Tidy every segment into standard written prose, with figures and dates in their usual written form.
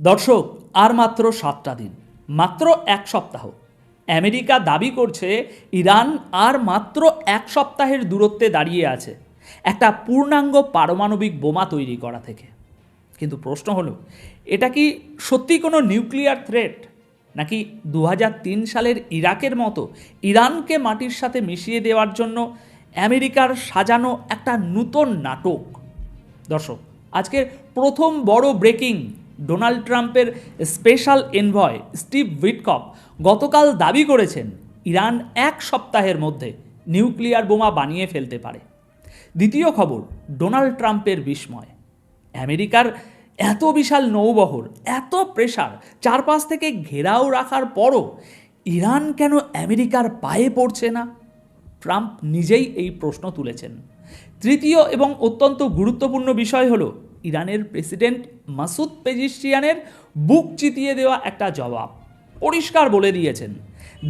দর্শক, আর মাত্র 7টা দিন, মাত্র এক সপ্তাহ। আমেরিকা দাবি করছে ইরান আর মাত্র এক সপ্তাহের দূরত্বে দাঁড়িয়ে আছে একটা পূর্ণাঙ্গ পারমাণবিক বোমা তৈরি করা থেকে। কিন্তু প্রশ্ন হলো, এটা কি সত্যি কোনো নিউক্লিয়ার থ্রেট, নাকি 2003 সালের ইরাকের মতো ইরানকে মাটির সাথে মিশিয়ে দেওয়ার জন্য আমেরিকার সাজানো একটা নূতন নাটক? দর্শক, আজকের প্রথম বড় ব্রেকিং। ডোনাল্ড ট্রাম্পের স্পেশাল এনভয় স্টিভ উইটকফ গতকাল দাবি করেছেন ইরান এক সপ্তাহের মধ্যে নিউক্লিয়ার বোমা বানিয়ে ফেলতে পারে। দ্বিতীয় খবর, ডোনাল্ড ট্রাম্পের বিস্ময়। আমেরিকার এত বিশাল নৌবহর, এত প্রেসার, চারপাশ থেকে ঘেরাও রাখার পরও ইরান কেন আমেরিকার পায়ে পড়ছে না? ট্রাম্প নিজেই এই প্রশ্ন তুলেছেন। তৃতীয় এবং অত্যন্ত গুরুত্বপূর্ণ বিষয় হলো ইরানের প্রেসিডেন্ট মাসুদ পেজিশকিয়ানের বুক চিতিয়ে দেওয়া একটা জবাব। পরিষ্কার বলে দিয়েছেন,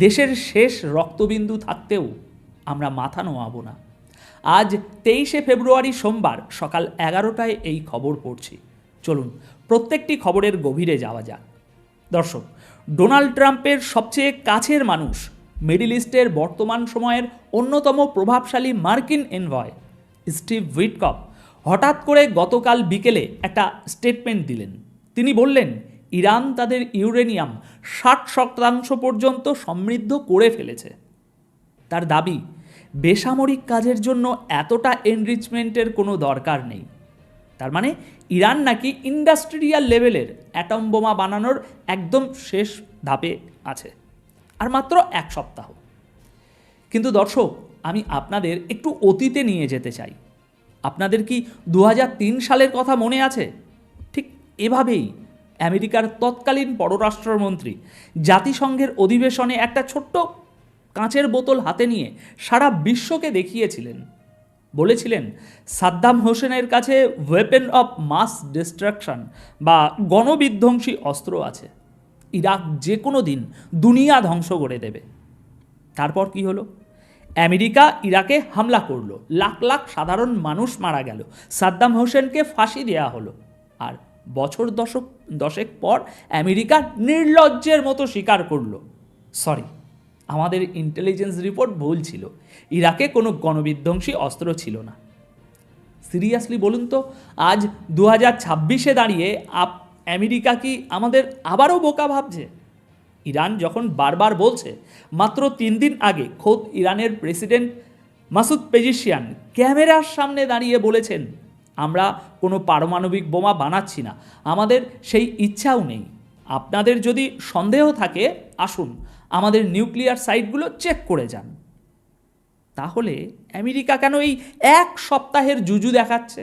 দেশের শেষ রক্তবিন্দু থাকতেও আমরা মাথা নোয়াবো না। আজ 23শে ফেব্রুয়ারি সোমবার সকাল 11টায় এই খবর পড়ছি। চলুন প্রত্যেকটি খবরের গভীরে যাওয়া যাক। দর্শক, ডোনাল্ড ট্রাম্পের সবচেয়ে কাছের মানুষ, মিডল ইস্টের বর্তমান সময়ের অন্যতম প্রভাবশালী মার্কিন এনভয় স্টিভ উইটকফ হঠাৎ করে গতকাল বিকেলে একটা স্টেটমেন্ট দিলেন। তিনি বললেন, ইরান তাদের ইউরেনিয়াম 60% পর্যন্ত সমৃদ্ধ করে ফেলেছে। তার দাবি, বেসামরিক কাজের জন্য এতটা এনরিচমেন্টের কোনো দরকার নেই। তার মানে ইরান নাকি ইন্ডাস্ট্রিয়াল লেভেলের অ্যাটম বোমা বানানোর একদম শেষ ধাপে আছে, আর মাত্র এক সপ্তাহ। কিন্তু দর্শক, আমি আপনাদের একটু অতীতে নিয়ে যেতে চাই। আপনাদের কি 2003 সালের কথা মনে আছে? ঠিক এভাবেই আমেরিকার তৎকালীন পররাষ্ট্রমন্ত্রী জাতিসংঘের অধিবেশনে একটা ছোট্ট কাঁচের বোতল হাতে নিয়ে সারা বিশ্বকে দেখিয়েছিলেন। বলেছিলেন, সাদ্দাম হোসেনের কাছে ওয়েপেন অফ মাস ডিস্ট্রাকশন বা গণবিধ্বংসী অস্ত্র আছে। ইরাক যে কোনো দিন দুনিয়া ধ্বংস করে দেবে। তারপর কি হলো? আমেরিকা ইরাকে হামলা করলো, লাখ লাখ সাধারণ মানুষ মারা গেল, সাদ্দাম হোসেনকে ফাঁসি দেওয়া হলো। আর বছর দশেক পর আমেরিকা নির্লজ্জের মতো স্বীকার করলো, সরি, আমাদের ইন্টেলিজেন্স রিপোর্ট ভুল ছিল, ইরাকে কোনো গণবিধ্বংসী অস্ত্র ছিল না। সিরিয়াসলি বলুন তো, আজ 2026-এ দাঁড়িয়ে আমেরিকা কি আমাদের আবারও বোকা ভাবছে? ইরান যখন বারবার বলছে, মাত্র 3 দিন আগে খোদ ইরানের প্রেসিডেন্ট মাসুদ পেজিশকিয়ান ক্যামেরার সামনে দাঁড়িয়ে বলেছেন, আমরা কোনো পারমাণবিক বোমা বানাচ্ছি না, আমাদের সেই ইচ্ছাও নেই। আপনাদের যদি সন্দেহ থাকে, আসুন আমাদের নিউক্লিয়ার সাইটগুলো চেক করে যান। তাহলে আমেরিকা কেন এই এক সপ্তাহের জুজু দেখাচ্ছে?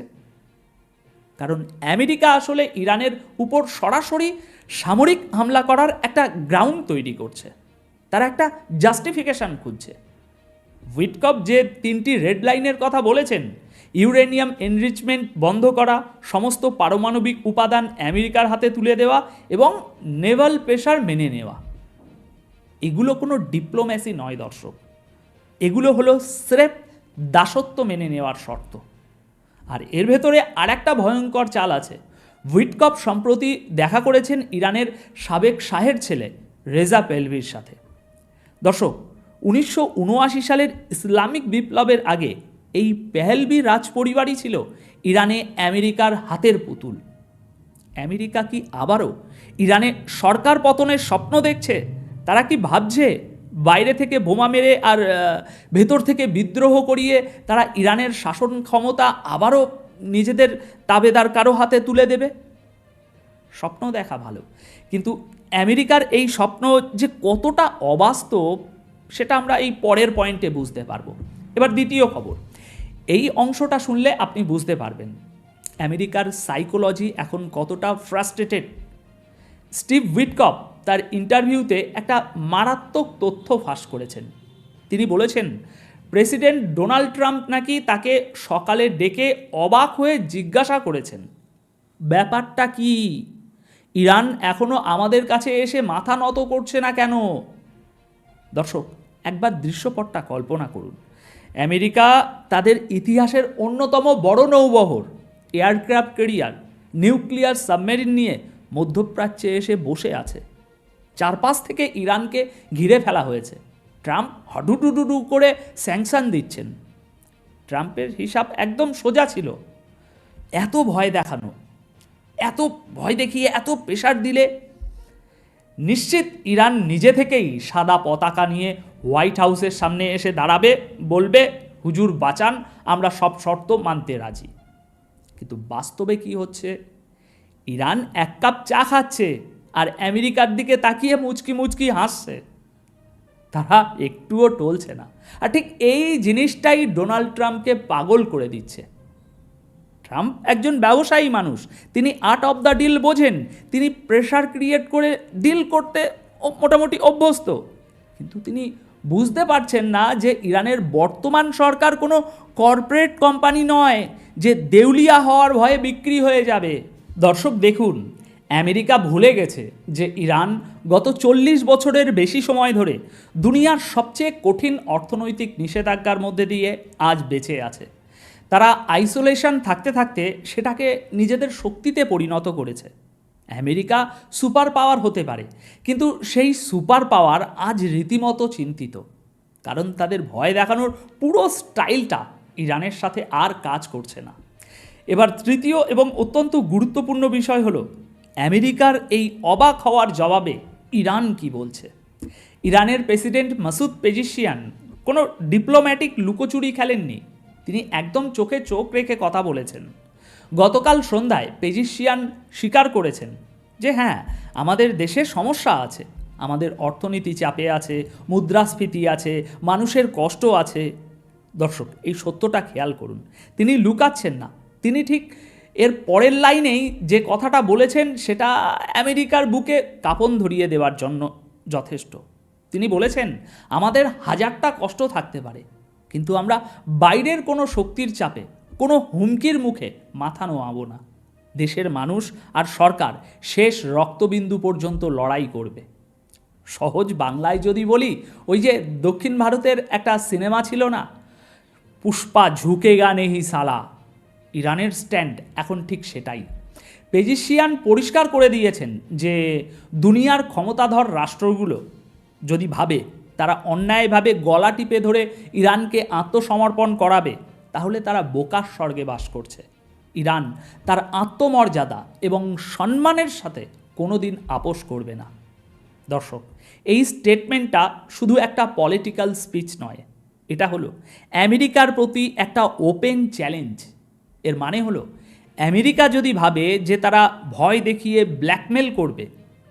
কারণ আমেরিকা আসলে ইরানের উপর সরাসরি সামরিক হামলা করার একটা গ্রাউন্ড তৈরি করছে, তারা একটা জাস্টিফিকেশন খুঁজছে। উইটকফ যে 3টি রেড লাইনের কথা বলেছেন, ইউরেনিয়াম এনরিচমেন্ট বন্ধ করা, সমস্ত পারমাণবিক উপাদান আমেরিকার হাতে তুলে দেওয়া এবং নেভাল প্রেশার মেনে নেওয়া, এগুলো কোনো ডিপ্লোম্যাসি নয় দর্শক, এগুলো হলো স্রেফ দাসত্ব মেনে নেওয়ার শর্ত। আর এর ভেতরে আর একটা ভয়ঙ্কর চাল আছে। উইটকফ সম্প্রতি দেখা করেছেন ইরানের সাবেক শাহের ছেলে রেজা পেহলভির সাথে। দর্শক, 1979 সালের ইসলামিক বিপ্লবের আগে এই পেহলভি রাজপরিবারই ছিল ইরানে আমেরিকার হাতের পুতুল। আমেরিকা কি আবারও ইরানে সরকার পতনের স্বপ্ন দেখছে? তারা কি ভাবছে বাইরে থেকে বোমা মেরে আর ভেতর থেকে বিদ্রোহ করিয়ে তারা ইরানের শাসন ক্ষমতা আবারও নিজেদের তাবেদার কারো হাতে তুলে দেবে? স্বপ্ন দেখা ভালো, কিন্তু আমেরিকার এই স্বপ্ন যে কতটা অবাস্তব সেটা আমরা এই পরের পয়েন্টে বুঝতে পারবো। এবার দ্বিতীয় খবর, এই অংশটা শুনলে আপনি বুঝতে পারবেন আমেরিকার সাইকোলজি এখন কতটা ফ্রাস্ট্রেটেড। স্টিভ উইটকফ তার ইন্টারভিউতে একটা মারাত্মক তথ্য ফাঁস করেছেন। তিনি বলেছেন, প্রেসিডেন্ট ডোনাল্ড ট্রাম্প নাকি তাকে সকালে ডেকে অবাক হয়ে জিজ্ঞাসা করেছেন, ব্যাপারটা কি? ইরান এখনও আমাদের কাছে এসে মাথা নত করছে না কেন? দর্শক, একবার দৃশ্যপটটা কল্পনা করুন। আমেরিকা তাদের ইতিহাসের অন্যতম বড় নৌবহর, এয়ারক্রাফট ক্যারিয়ার, নিউক্লিয়ার সাবমেরিন নিয়ে মধ্যপ্রাচ্যে এসে বসে আছে। চারপাশ থেকে ইরানকে ঘিরে ফেলা হয়েছে। ট্রাম্প হাডুডুডু করে স্যাংশন দিচ্ছেন। ট্রাম্পের হিসাব একদম সোজা ছিল। এত ভয় দেখানো, এত ভয় দেখিয়ে এত প্রেশার দিলে নিশ্চিত ইরান নিজে থেকেই সাদা পতাকা নিয়ে হোয়াইট হাউসের সামনে এসে দাঁড়াবে, বলবে হুজুর বাঁচান, আমরা সব শর্ত মানতে রাজি। কিন্তু বাস্তবে কি হচ্ছে? ইরান এক কাপ চা খাচ্ছে আর আমেরিকার দিকে তাকিয়ে মুচকি মুচকি হাসছে। তারা একটুও টলছে না। আর ঠিক এই জিনিসটাই ডোনাল্ড ট্রাম্পকে পাগল করে দিচ্ছে। ট্রাম্প একজন ব্যবসায়ী মানুষ, তিনি আর্ট অফ দ্য ডিল বোঝেন, তিনি প্রেশার ক্রিয়েট করে ডিল করতে মোটামুটি অভ্যস্ত। কিন্তু তিনি বুঝতে পারছেন না যে ইরানের বর্তমান সরকার কোনো কর্পোরেট কোম্পানি নয় যে দেউলিয়া হওয়ার ভয়ে বিক্রি হয়ে যাবে। দর্শক দেখুন, আমেরিকা ভুলে গেছে যে ইরান গত 40 বছরের বেশি সময় ধরে দুনিয়ার সবচেয়ে কঠিন অর্থনৈতিক নিষেধাজ্ঞার মধ্যে দিয়ে আজ বেঁচে আছে। তারা আইসোলেশন থাকতে থাকতে সেটাকে নিজেদের শক্তিতে পরিণত করেছে। আমেরিকা সুপার পাওয়ার হতে পারে, কিন্তু সেই সুপার পাওয়ার আজ রীতিমতো চিন্তিত, কারণ তাদের ভয় দেখানোর পুরো স্টাইলটা ইরানের সাথে আর কাজ করছে না। এবার তৃতীয় এবং অত্যন্ত গুরুত্বপূর্ণ বিষয় হলো আমেরিকার এই অবাক হওয়ার জবাবে ইরান কি বলছে। ইরানের প্রেসিডেন্ট মাসুদ পেজিশিয়ান কোনো ডিপ্লোম্যাটিক লুকোচুরি খেলেননি, তিনি একদম চোখে চোখ রেখে কথা বলেছেন। গতকাল সন্ধ্যায় পেজিশিয়ান স্বীকার করেছেন যে হ্যাঁ, আমাদের দেশে সমস্যা আছে, আমাদের অর্থনীতি চাপে আছে, মুদ্রাস্ফীতি আছে, মানুষের কষ্ট আছে। দর্শক, এই সত্যটা খেয়াল করুন, তিনি লুকাচ্ছেন না। তিনি ঠিক এর পরের লাইনেই যে কথাটা বলেছেন সেটা আমেরিকার বুকে কাঁপন ধরিয়ে দেওয়ার জন্য যথেষ্ট। তিনি বলেছেন, আমাদের হাজারটা কষ্ট থাকতে পারে, কিন্তু আমরা বাইরের কোনো শক্তির চাপে, কোনো হুমকির মুখে মাথা নোয়াবো না। দেশের মানুষ আর সরকার শেষ রক্তবিন্দু পর্যন্ত লড়াই করবে। সহজ বাংলায় যদি বলি, ওই যে দক্ষিণ ভারতের একটা সিনেমা ছিল না, পুষ্পা ঝুঁকেগা নেহি সালা, ইরানের স্ট্যান্ড এখন ঠিক সেটাই। পেজিশিয়ান পরিষ্কার করে দিয়েছেন যে দুনিয়ার ক্ষমতাধর রাষ্ট্রগুলো যদি ভাবে তারা অন্যায়ভাবে গলা টিপে ধরে ইরানকে আত্মসমর্পণ করাবে, তাহলে তারা বোকার স্বর্গে বাস করছে। ইরান তার আত্মমর্যাদা এবং সম্মানের সাথে কোনোদিন আপোস করবে না। দর্শক, এই স্টেটমেন্টটা শুধু একটা পলিটিক্যাল স্পিচ নয়, এটা হলো আমেরিকার প্রতি একটা ওপেন চ্যালেঞ্জ। এর মানে হলো আমেরিকা যদি ভাবে যে তারা ভয় দেখিয়ে ব্ল্যাকমেল করবে,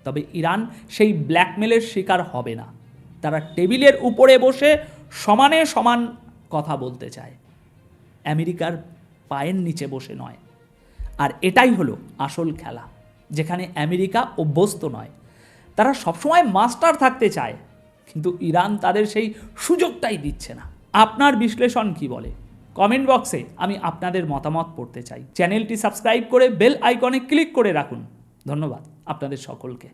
তবে ইরান সেই ব্ল্যাকমেলের শিকার হবে না। তারা টেবিলের উপরে বসে সমানে সমান কথা বলতে চায়, আমেরিকার পায়ের নিচে বসে নয়। আর এটাই হলো আসল খেলা, যেখানে আমেরিকা অভ্যস্ত নয়। তারা সবসময় মাস্টার থাকতে চায়, কিন্তু ইরান তাদের সেই সুযোগটাই দিচ্ছে না। আপনার বিশ্লেষণ কি বলে? কমেন্ট বক্সে আমি আপনাদের মতামত পড়তে চাই। চ্যানেলটি সাবস্ক্রাইব করে বেল আইকনে ক্লিক করে রাখুন। ধন্যবাদ আপনাদের সকলকে।